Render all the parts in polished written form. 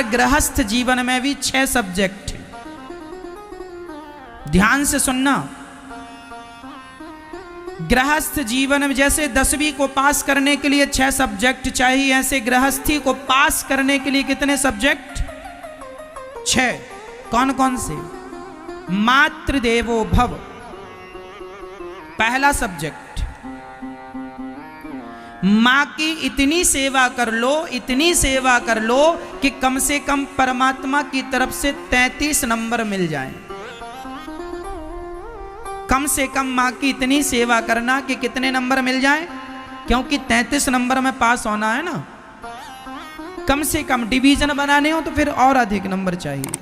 प्रकार गृहस्थ जीवन में भी 6 सब्जेक्ट हैं। ध्यान से सुनना। गृहस्थ जीवन में जैसे 10वीं को पास करने के लिए 6 सब्जेक्ट चाहिए, ऐसे गृहस्थी को पास करने के लिए कितने सब्जेक्ट? 6। कौन कौन से? मातृदेवो भव, पहला सब्जेक्ट। मां की इतनी सेवा कर लो, इतनी सेवा कर लो कि कम से कम परमात्मा की तरफ से 33 नंबर मिल जाएं। कम से कम मां की इतनी सेवा करना कि कितने नंबर मिल जाएं? क्योंकि 33 नंबर में पास होना है ना। कम से कम डिवीजन बनाने हो तो फिर और अधिक नंबर चाहिए।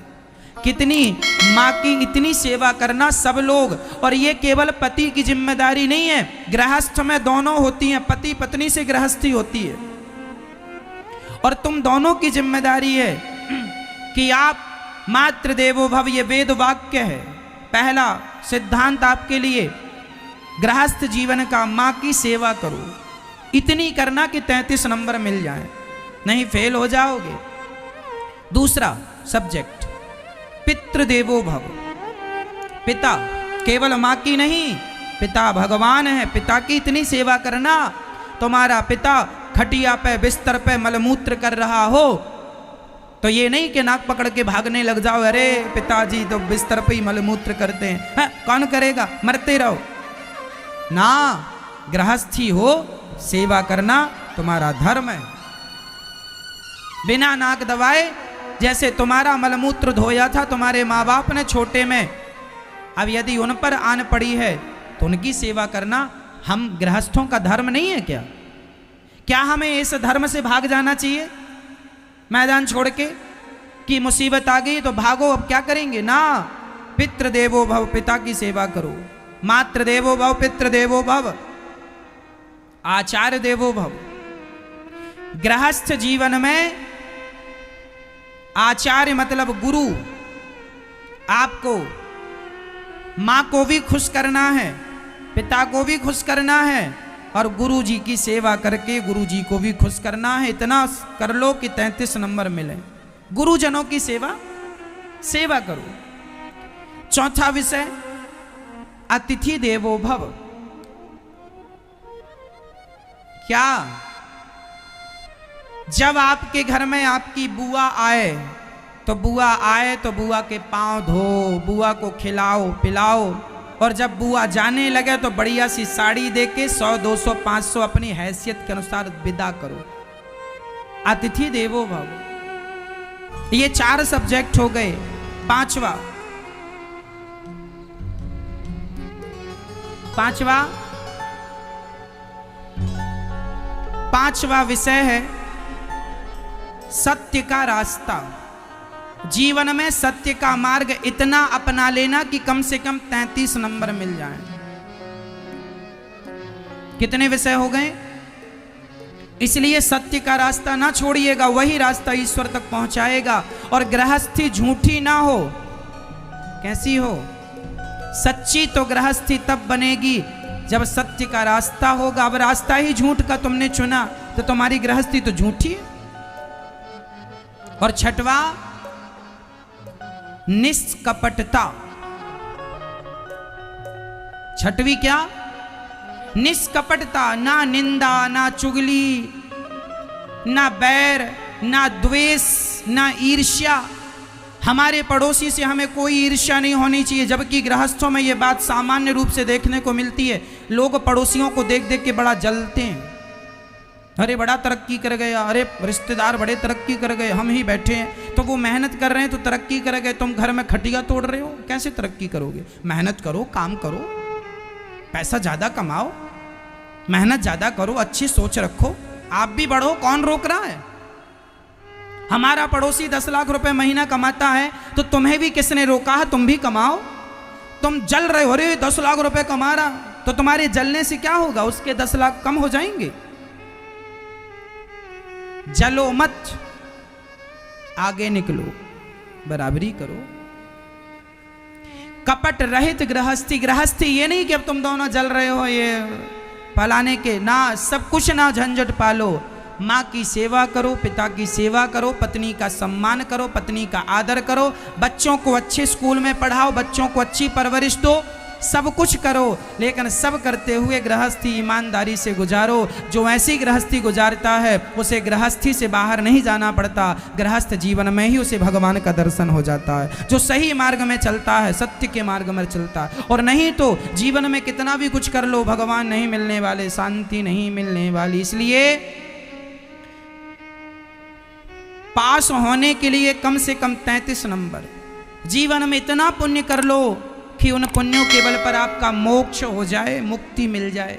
कितनी? मां की इतनी सेवा करना सब लोग। और ये केवल पति की जिम्मेदारी नहीं है, गृहस्थ में दोनों होती हैं, पति पत्नी से गृहस्थी होती है। और तुम दोनों की जिम्मेदारी है कि आप मातृदेवो भव, ये वेद वाक्य है, पहला सिद्धांत आपके लिए गृहस्थ जीवन का। मां की सेवा करो, इतनी करना कि 33 नंबर मिल जाए, नहीं फेल हो जाओगे। दूसरा सब्जेक्ट पितृदेवो भव, पिता केवल मां की नहीं, पिता भगवान है, पिता की इतनी सेवा करना। तुम्हारा पिता खटिया पे बिस्तर पे मलमूत्र कर रहा हो तो ये नहीं कि नाक पकड़ के भागने लग जाओ, अरे पिताजी तो बिस्तर पे ही मलमूत्र करते हैं, कौन करेगा, मरते रहो ना। गृहस्थी हो, सेवा करना तुम्हारा धर्म है। बिना नाक दबाए, जैसे तुम्हारा मलमूत्र धोया था तुम्हारे माँ बाप ने छोटे में, अब यदि उन पर आन पड़ी है तो उनकी सेवा करना हम गृहस्थों का धर्म नहीं है क्या? क्या हमें इस धर्म से भाग जाना चाहिए मैदान छोड़ के कि मुसीबत आ गई तो भागो, अब क्या करेंगे? ना, पितृदेवो भव, पिता की सेवा करो। मातृदेवो भव, पितृदेवो भव, आचार्य देवो भव। गृहस्थ जीवन में आचार्य मतलब गुरु। आपको मां को भी खुश करना है, पिता को भी खुश करना है और गुरु जी की सेवा करके गुरु जी को भी खुश करना है। इतना कर लो कि 33 नंबर मिले। गुरुजनों की सेवा करो। चौथा विषय अतिथि देवो भव। क्या? जब आपके घर में आपकी बुआ आए तो बुआ के पांव धो, बुआ को खिलाओ पिलाओ, और जब बुआ जाने लगे तो बढ़िया सी साड़ी देके 100, 200, 500 अपनी हैसियत के अनुसार विदा करो। अतिथि देवो भव। ये 4 सब्जेक्ट हो गए। पांचवा विषय है सत्य का रास्ता। जीवन में सत्य का मार्ग इतना अपना लेना कि कम से कम 33 नंबर मिल जाएं। कितने विषय हो गए? इसलिए सत्य का रास्ता ना छोड़िएगा, वही रास्ता ईश्वर तक पहुंचाएगा। और गृहस्थी झूठी ना हो। कैसी हो? सच्ची तो गृहस्थी तब बनेगी जब सत्य का रास्ता होगा। अब रास्ता ही झूठ का तुमने चुना तो तुम्हारी गृहस्थी तो झूठी है। और छठवा निष्कपटता। छठवी क्या? निष्कपटता। ना निंदा, ना चुगली, ना बैर, ना द्वेष, ना ईर्ष्या। हमारे पड़ोसी से हमें कोई ईर्ष्या नहीं होनी चाहिए, जबकि गृहस्थों में यह बात सामान्य रूप से देखने को मिलती है। लोग पड़ोसियों को देख देख के बड़ा जलते हैं। अरे बड़ा तरक्की कर गया, अरे रिश्तेदार बड़े तरक्की कर गए, हम ही बैठे हैं। तो वो मेहनत कर रहे हैं तो तरक्की कर गए, तुम घर में खटिया तोड़ रहे हो, कैसे तरक्की करोगे? मेहनत करो, काम करो, पैसा ज्यादा कमाओ, मेहनत ज्यादा करो, अच्छी सोच रखो, आप भी बढ़ो, कौन रोक रहा है? हमारा पड़ोसी 10 लाख रुपए महीना कमाता है तो तुम्हें भी किसने रोका है? तुम भी कमाओ। तुम जल रहे हो, अरे 10 लाख रुपए कमा रहा, तो तुम्हारे जलने से क्या होगा? उसके 10 लाख कम हो जाएंगे। जलो मत, आगे निकलो, बराबरी करो। कपट रहित गृहस्थी। गृहस्थी ये नहीं कि अब तुम दोनों जल रहे हो ये फलाने के, ना, सब कुछ ना झंझट पालो। माँ की सेवा करो, पिता की सेवा करो, पत्नी का सम्मान करो, पत्नी का आदर करो, बच्चों को अच्छे स्कूल में पढ़ाओ, बच्चों को अच्छी परवरिश दो, सब कुछ करो, लेकिन सब करते हुए गृहस्थी ईमानदारी से गुजारो। जो ऐसी गृहस्थी गुजारता है उसे गृहस्थी से बाहर नहीं जाना पड़ता, गृहस्थ जीवन में ही उसे भगवान का दर्शन हो जाता है। जो सही मार्ग में चलता है, सत्य के मार्ग में चलता है, और नहीं तो जीवन में कितना भी कुछ कर लो, भगवान नहीं मिलने वाले, शांति नहीं मिलने वाली। इसलिए पास होने के लिए कम से कम 33 नंबर, जीवन में इतना पुण्य कर लो कि उन पुण्यों के बल पर आपका मोक्ष हो जाए, मुक्ति मिल जाए।